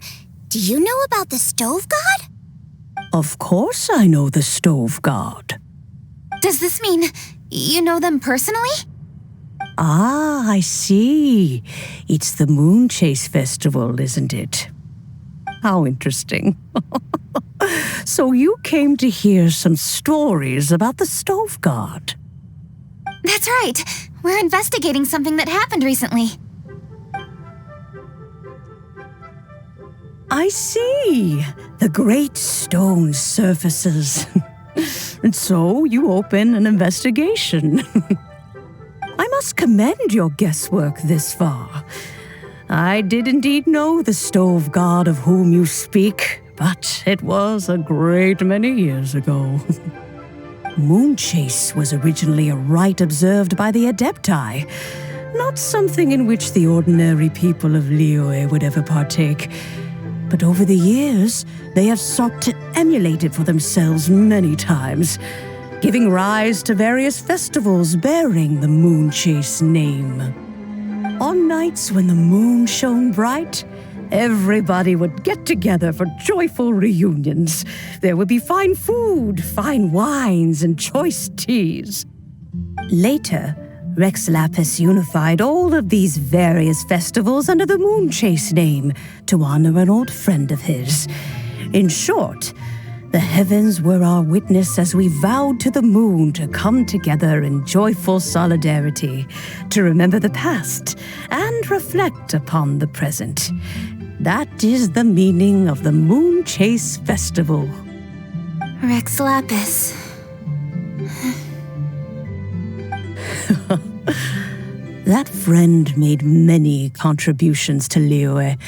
Do you know about the stove god? Of course I know the stove god. Does this mean you know them personally? Ah, I see. It's the Moon Chase Festival, isn't it? How interesting. So you came to hear some stories about the stove god. That's right. We're investigating something that happened recently. I see. The great stone surfaces. And so you open an investigation. I must commend your guesswork this far. I did indeed know the stove god of whom you speak, but it was a great many years ago. Moon Chase was originally a rite observed by the Adepti, not something in which the ordinary people of Liyue would ever partake. But over the years, they have sought to emulate it for themselves many times, giving rise to various festivals bearing the Moon Chase name. On nights when the moon shone bright, everybody would get together for joyful reunions. There would be fine food, fine wines, and choice teas. Later, Rex Lapis unified all of these various festivals under the Moon Chase name to honor an old friend of his. In short, the heavens were our witness as we vowed to the moon to come together in joyful solidarity, to remember the past and reflect upon the present. That is the meaning of the Moon Chase Festival. Rex Lapis. That friend made many contributions to Liyue,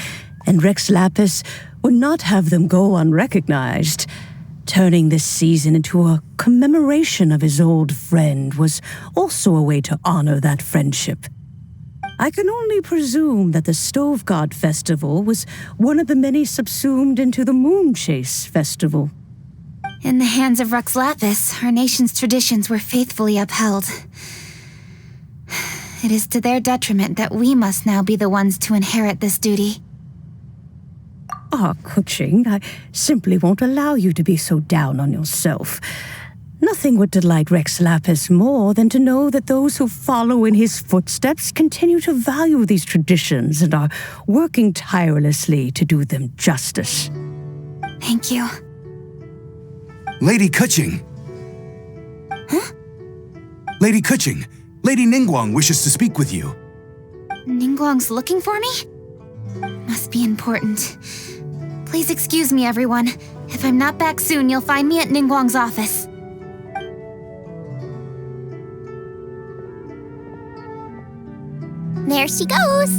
and Rex Lapis would not have them go unrecognized. Turning this season into a commemoration of his old friend was also a way to honor that friendship. I can only presume that the Stove God Festival was one of the many subsumed into the Moon Chase Festival. In the hands of Rex Lapis, our nation's traditions were faithfully upheld. It is to their detriment that we must now be the ones to inherit this duty. Ah, Keqing, I simply won't allow you to be so down on yourself. Nothing would delight Rex Lapis more than to know that those who follow in his footsteps continue to value these traditions and are working tirelessly to do them justice. Thank you. Lady Keqing! Huh? Lady Keqing! Lady Ningguang wishes to speak with you. Ningguang's looking for me? Must be important. Please excuse me, everyone. If I'm not back soon, you'll find me at Ningguang's office. There she goes.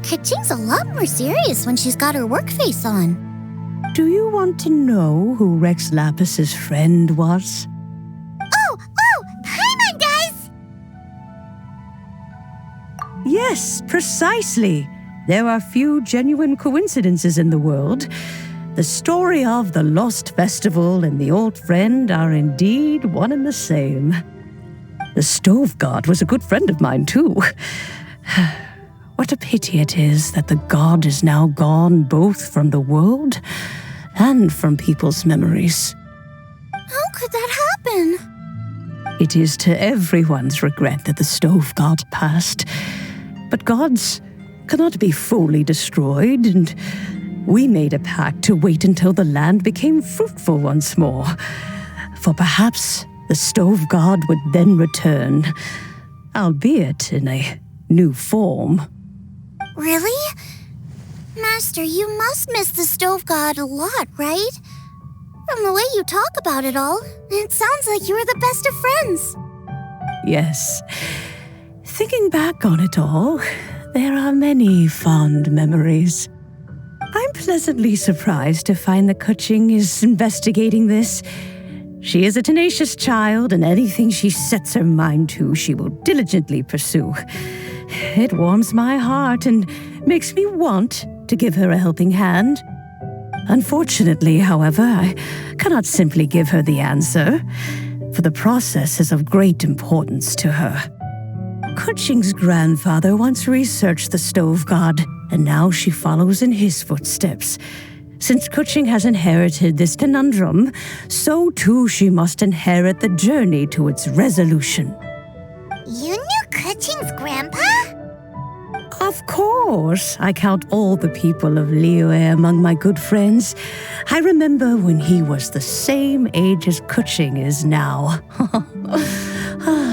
Keqing's a lot more serious when she's got her work face on. Do you want to know who Rex Lapis's friend was? Paimon does! Yes, precisely. There are few genuine coincidences in the world. The story of the Lost Festival and the old friend are indeed one and the same. The Stove God was a good friend of mine, too. What a pity it is that the god is now gone both from the world and from people's memories. How could that happen? It is to everyone's regret that the Stove God passed. But gods cannot be fully destroyed, and we made a pact to wait until the land became fruitful once more. For perhaps the Stove God would then return, albeit in a new form. Really? Master, you must miss the Stove God a lot, right? From the way you talk about it all, it sounds like you were the best of friends. Yes. Thinking back on it all, there are many fond memories. I'm pleasantly surprised to find that Keqing is investigating this. She is a tenacious child, and anything she sets her mind to, she will diligently pursue. It warms my heart and makes me want to give her a helping hand. Unfortunately, however, I cannot simply give her the answer, for the process is of great importance to her. Keqing's grandfather once researched the stove god, and now she follows in his footsteps. Since Keqing has inherited this conundrum, so too she must inherit the journey to its resolution. You knew Keqing's grandpa? Of course, I count all the people of Liyue among my good friends. I remember when he was the same age as Keqing is now.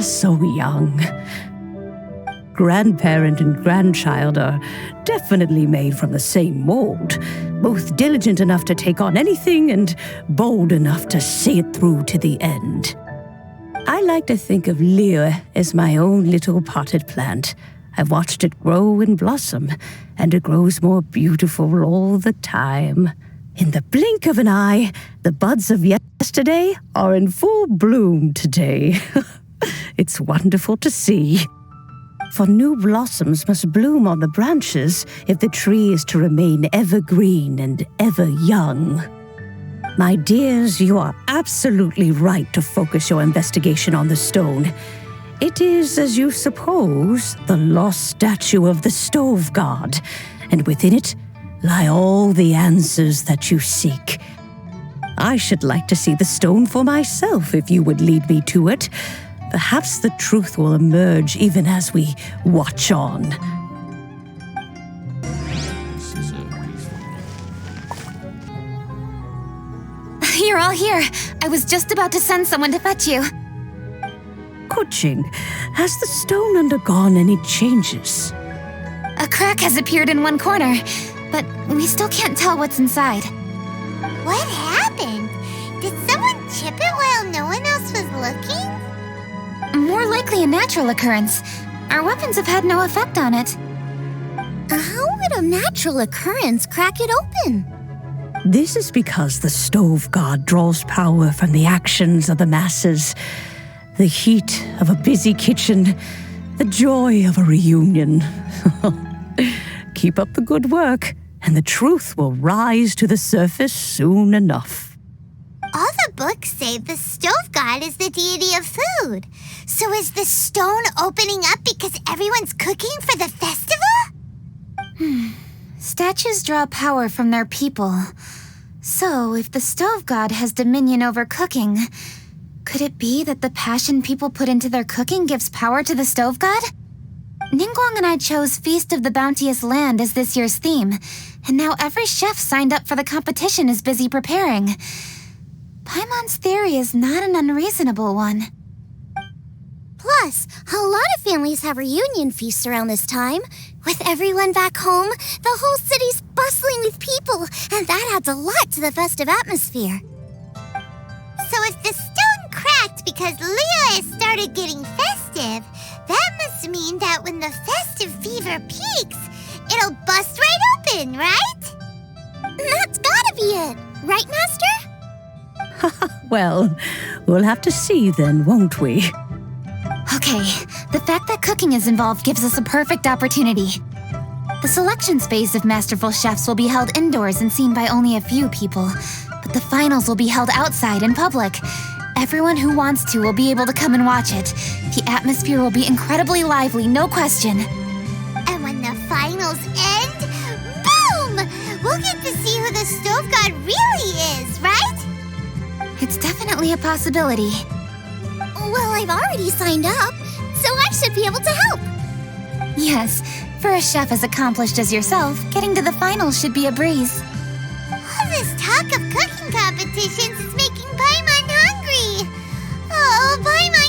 So young. Grandparent and grandchild are definitely made from the same mold, both diligent enough to take on anything and bold enough to see it through to the end. I like to think of Liyue as my own little potted plant. I've watched it grow and blossom, and it grows more beautiful all the time. In the blink of an eye, the buds of yesterday are in full bloom today. It's wonderful to see. For new blossoms must bloom on the branches if the tree is to remain evergreen and ever young. My dears, you are absolutely right to focus your investigation on the stone. It is, as you suppose, the lost statue of the stove god, and within it lie all the answers that you seek. I should like to see the stone for myself if you would lead me to it. Perhaps the truth will emerge even as we watch on. You're all here. I was just about to send someone to fetch you. Keqing, has the stone undergone any changes? A crack has appeared in one corner, but we still can't tell what's inside. What happened? Did someone chip it while no one else was looking? More likely a natural occurrence. Our weapons have had no effect on it. How would a natural occurrence crack it open? This is because the stove god draws power from the actions of the masses. The heat of a busy kitchen, the joy of a reunion. Keep up the good work, and the truth will rise to the surface soon enough. All the books say the stove god is the deity of food. So is the stone opening up because everyone's cooking for the festival? Statues draw power from their people. So, if the stove god has dominion over cooking, could it be that the passion people put into their cooking gives power to the stove god? Ningguang and I chose Feast of the Bounteous Land as this year's theme, and now every chef signed up for the competition is busy preparing. Paimon's theory is not an unreasonable one. Plus, a lot of families have reunion feasts around this time. With everyone back home, the whole city's bustling with people, and that adds a lot to the festive atmosphere. So if the stone cracked because Liyue has started getting festive, that must mean that when the festive fever peaks, it'll bust right open, right? That's gotta be it, right, Master? Well, we'll have to see then, won't we? Okay, the fact that cooking is involved gives us a perfect opportunity. The selection phase of masterful chefs will be held indoors and seen by only a few people, but the finals will be held outside in public. Everyone who wants to will be able to come and watch it. The atmosphere will be incredibly lively, no question. And when the finals end, boom! We'll get to see who the stove god really is, right? It's definitely a possibility. Well, I've already signed up, so I should be able to help. Yes, for a chef as accomplished as yourself, getting to the finals should be a breeze. All this talk of cooking competitions is making Paimon hungry. Oh, Paimon